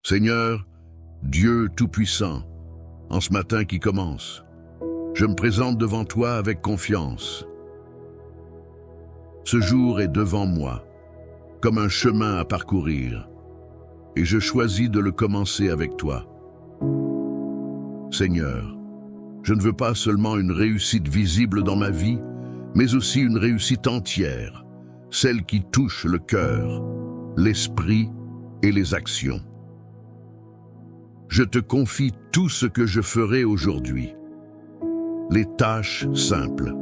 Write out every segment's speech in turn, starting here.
Seigneur, Dieu Tout-Puissant, en ce matin qui commence, je me présente devant toi avec confiance. Ce jour est devant moi, comme un chemin à parcourir, et je choisis de le commencer avec toi. Seigneur, je ne veux pas seulement une réussite visible dans ma vie, mais aussi une réussite entière, celle qui touche le cœur, l'esprit et les actions. Je te confie tout ce que je ferai aujourd'hui. Les tâches simples,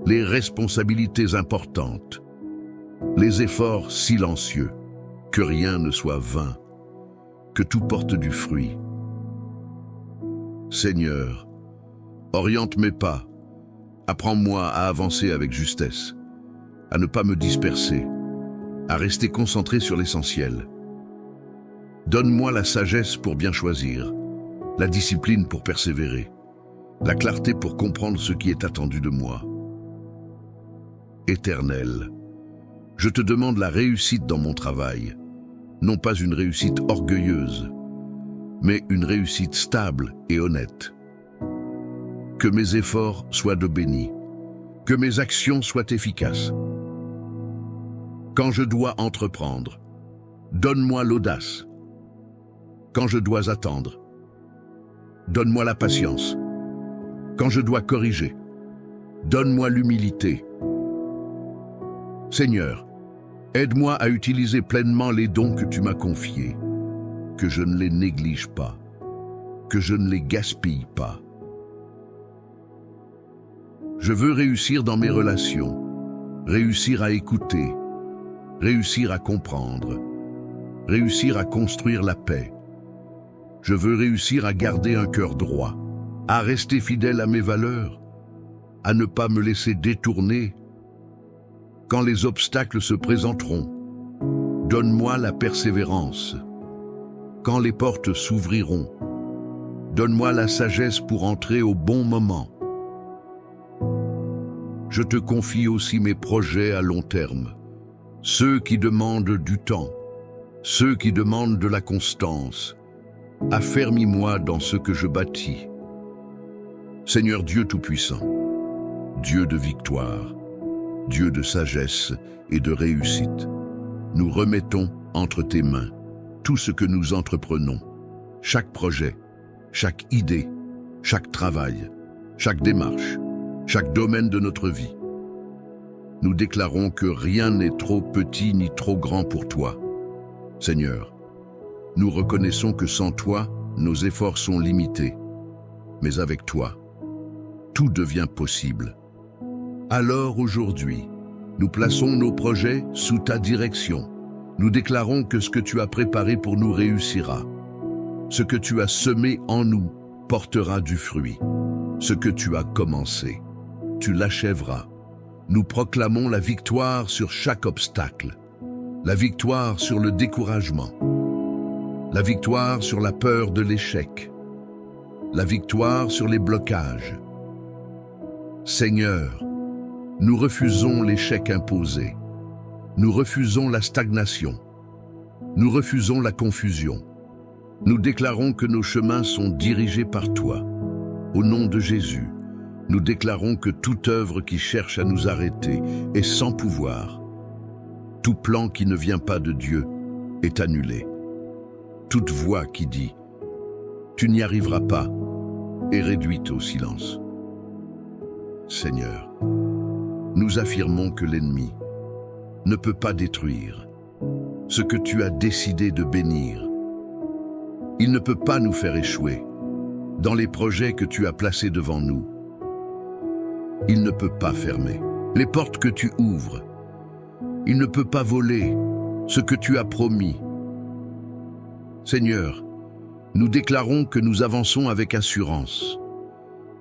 les responsabilités importantes, les efforts silencieux, que rien ne soit vain, que tout porte du fruit. Seigneur, oriente mes pas, apprends-moi à avancer avec justesse, à ne pas me disperser, à rester concentré sur l'essentiel. Donne-moi la sagesse pour bien choisir, la discipline pour persévérer, la clarté pour comprendre ce qui est attendu de moi. Éternel, je te demande la réussite dans mon travail, non pas une réussite orgueilleuse, mais une réussite stable et honnête. Que mes efforts soient de bénis, que mes actions soient efficaces. Quand je dois entreprendre, donne-moi l'audace. Quand je dois attendre, donne-moi la patience. Quand je dois corriger, donne-moi l'humilité. Seigneur, aide-moi à utiliser pleinement les dons que tu m'as confiés, que je ne les néglige pas, que je ne les gaspille pas. Je veux réussir dans mes relations, réussir à écouter, réussir à comprendre, réussir à construire la paix. Je veux réussir à garder un cœur droit, à rester fidèle à mes valeurs, à ne pas me laisser détourner. Quand les obstacles se présenteront, donne-moi la persévérance. Quand les portes s'ouvriront, donne-moi la sagesse pour entrer au bon moment. Je te confie aussi mes projets à long terme, ceux qui demandent du temps, ceux qui demandent de la constance. Affermis-moi dans ce que je bâtis. Seigneur Dieu Tout-Puissant, Dieu de victoire, Dieu de sagesse et de réussite, nous remettons entre tes mains tout ce que nous entreprenons, chaque projet, chaque idée, chaque travail, chaque démarche, chaque domaine de notre vie. Nous déclarons que rien n'est trop petit ni trop grand pour toi. Seigneur, nous reconnaissons que sans toi, nos efforts sont limités. Mais avec toi, tout devient possible. Alors aujourd'hui, nous plaçons nos projets sous ta direction. Nous déclarons que ce que tu as préparé pour nous réussira. Ce que tu as semé en nous portera du fruit. Ce que tu as commencé, tu l'achèveras. Nous proclamons la victoire sur chaque obstacle, la victoire sur le découragement, la victoire sur la peur de l'échec, la victoire sur les blocages. Seigneur, nous refusons l'échec imposé, nous refusons la stagnation, nous refusons la confusion. Nous déclarons que nos chemins sont dirigés par toi. Au nom de Jésus, nous déclarons que toute œuvre qui cherche à nous arrêter est sans pouvoir. Tout plan qui ne vient pas de Dieu est annulé. Toute voix qui dit « Tu n'y arriveras pas » est réduite au silence. Seigneur, nous affirmons que l'ennemi ne peut pas détruire ce que tu as décidé de bénir. Il ne peut pas nous faire échouer dans les projets que tu as placés devant nous. Il ne peut pas fermer les portes que tu ouvres. Il ne peut pas voler ce que tu as promis. Seigneur, nous déclarons que nous avançons avec assurance,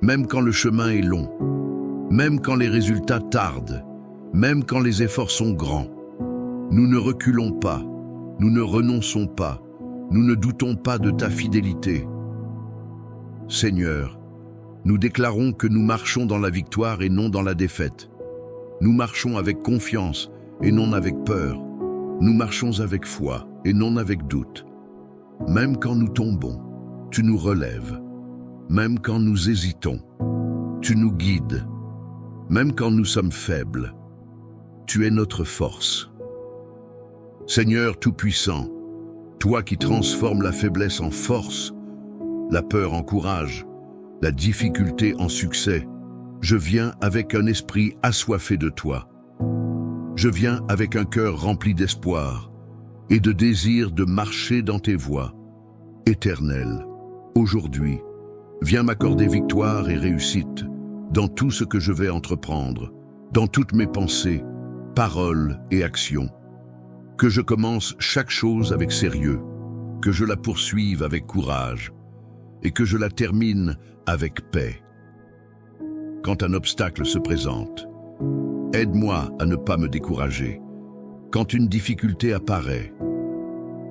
même quand le chemin est long, même quand les résultats tardent, même quand les efforts sont grands. Nous ne reculons pas, nous ne renonçons pas, nous ne doutons pas de ta fidélité. Seigneur, nous déclarons que nous marchons dans la victoire et non dans la défaite. Nous marchons avec confiance et non avec peur. Nous marchons avec foi et non avec doute. Même quand nous tombons, tu nous relèves. Même quand nous hésitons, tu nous guides. Même quand nous sommes faibles, tu es notre force. Seigneur Tout-Puissant, toi qui transformes la faiblesse en force, la peur en courage, la difficulté en succès, je viens avec un esprit assoiffé de toi. Je viens avec un cœur rempli d'espoir et de désir de marcher dans tes voies. Éternel, aujourd'hui, viens m'accorder victoire et réussite dans tout ce que je vais entreprendre, dans toutes mes pensées, paroles et actions. Que je commence chaque chose avec sérieux, que je la poursuive avec courage et que je la termine avec paix. Quand un obstacle se présente, aide-moi à ne pas me décourager. Quand une difficulté apparaît,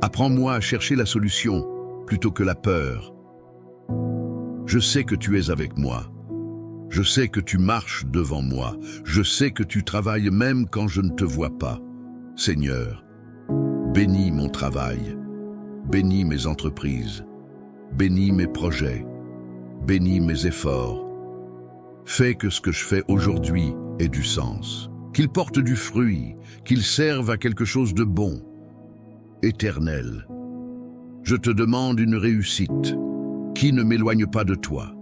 apprends-moi à chercher la solution plutôt que la peur. Je sais que tu es avec moi. Je sais que tu marches devant moi. Je sais que tu travailles même quand je ne te vois pas. Seigneur, bénis mon travail, bénis mes entreprises, bénis mes projets, bénis mes efforts. Fais que ce que je fais aujourd'hui ait du sens, qu'il porte du fruit, qu'il serve à quelque chose de bon. Éternel, je te demande une réussite qui ne m'éloigne pas de toi,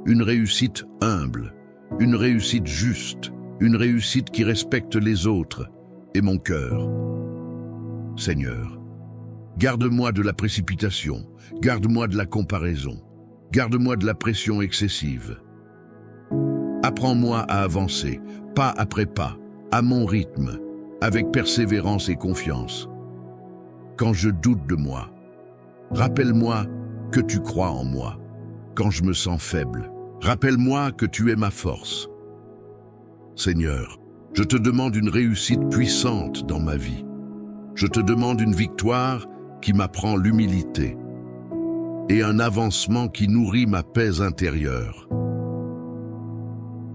une réussite humble, une réussite juste, une réussite qui respecte les autres et mon cœur. Seigneur, garde-moi de la précipitation, garde-moi de la comparaison, garde-moi de la pression excessive. Apprends-moi à avancer, pas après pas, à mon rythme, avec persévérance et confiance. Quand je doute de moi, rappelle-moi que tu crois en moi. Quand je me sens faible, rappelle-moi que tu es ma force. Seigneur, je te demande une réussite puissante dans ma vie. Je te demande une victoire qui m'apprend l'humilité et un avancement qui nourrit ma paix intérieure.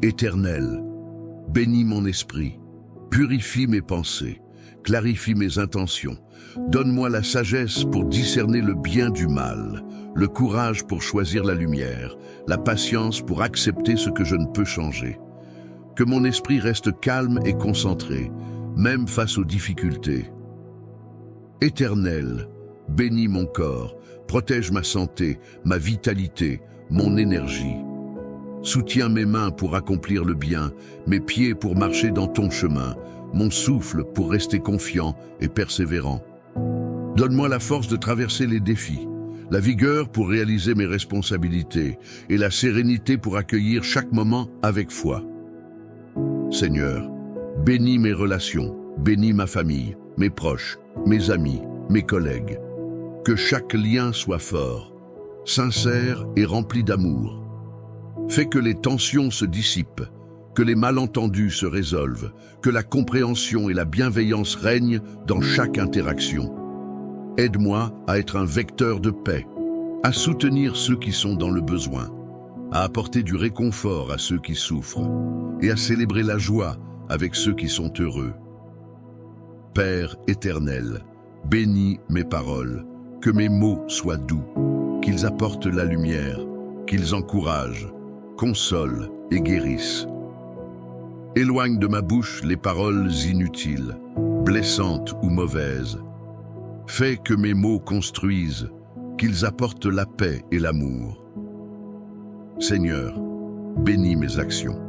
Éternel, bénis mon esprit, purifie mes pensées, clarifie mes intentions. Donne-moi la sagesse pour discerner le bien du mal, le courage pour choisir la lumière, la patience pour accepter ce que je ne peux changer. Que mon esprit reste calme et concentré, même face aux difficultés. Éternel, bénis mon corps, protège ma santé, ma vitalité, mon énergie. Soutiens mes mains pour accomplir le bien, mes pieds pour marcher dans ton chemin, mon souffle pour rester confiant et persévérant. Donne-moi la force de traverser les défis, la vigueur pour réaliser mes responsabilités et la sérénité pour accueillir chaque moment avec foi. Seigneur, bénis mes relations, bénis ma famille, mes proches, mes amis, mes collègues. Que chaque lien soit fort, sincère et rempli d'amour. Fais que les tensions se dissipent, que les malentendus se résolvent, que la compréhension et la bienveillance règnent dans chaque interaction. Aide-moi à être un vecteur de paix, à soutenir ceux qui sont dans le besoin, à apporter du réconfort à ceux qui souffrent et à célébrer la joie avec ceux qui sont heureux. Père éternel, bénis mes paroles, que mes mots soient doux, qu'ils apportent la lumière, qu'ils encouragent, consolent et guérissent. Éloigne de ma bouche les paroles inutiles, blessantes ou mauvaises. Fais que mes mots construisent, qu'ils apportent la paix et l'amour. Seigneur, bénis mes actions.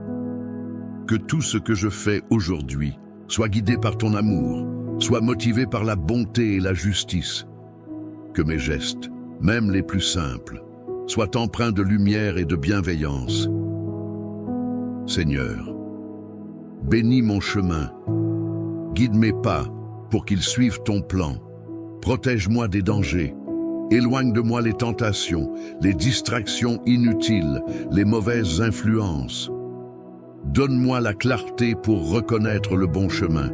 Que tout ce que je fais aujourd'hui soit guidé par ton amour, soit motivé par la bonté et la justice. Que mes gestes, même les plus simples, soient empreints de lumière et de bienveillance. Seigneur, bénis mon chemin, guide mes pas pour qu'ils suivent ton plan. Protège-moi des dangers, éloigne de moi les tentations, les distractions inutiles, les mauvaises influences. Donne-moi la clarté pour reconnaître le bon chemin,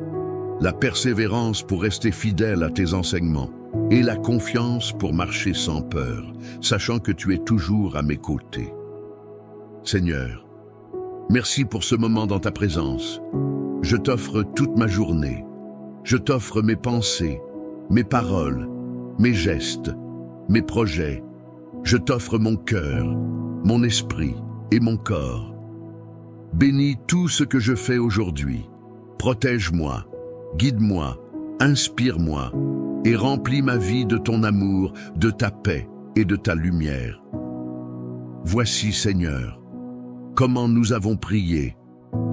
la persévérance pour rester fidèle à tes enseignements et la confiance pour marcher sans peur, sachant que tu es toujours à mes côtés. Seigneur, merci pour ce moment dans ta présence. Je t'offre toute ma journée. Je t'offre mes pensées, mes paroles, mes gestes, mes projets. Je t'offre mon cœur, mon esprit et mon corps. Bénis tout ce que je fais aujourd'hui. Protège-moi, guide-moi, inspire-moi et remplis ma vie de ton amour, de ta paix et de ta lumière. Voici, Seigneur, comment nous avons prié,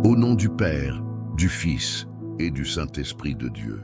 au nom du Père, du Fils et du Saint-Esprit de Dieu.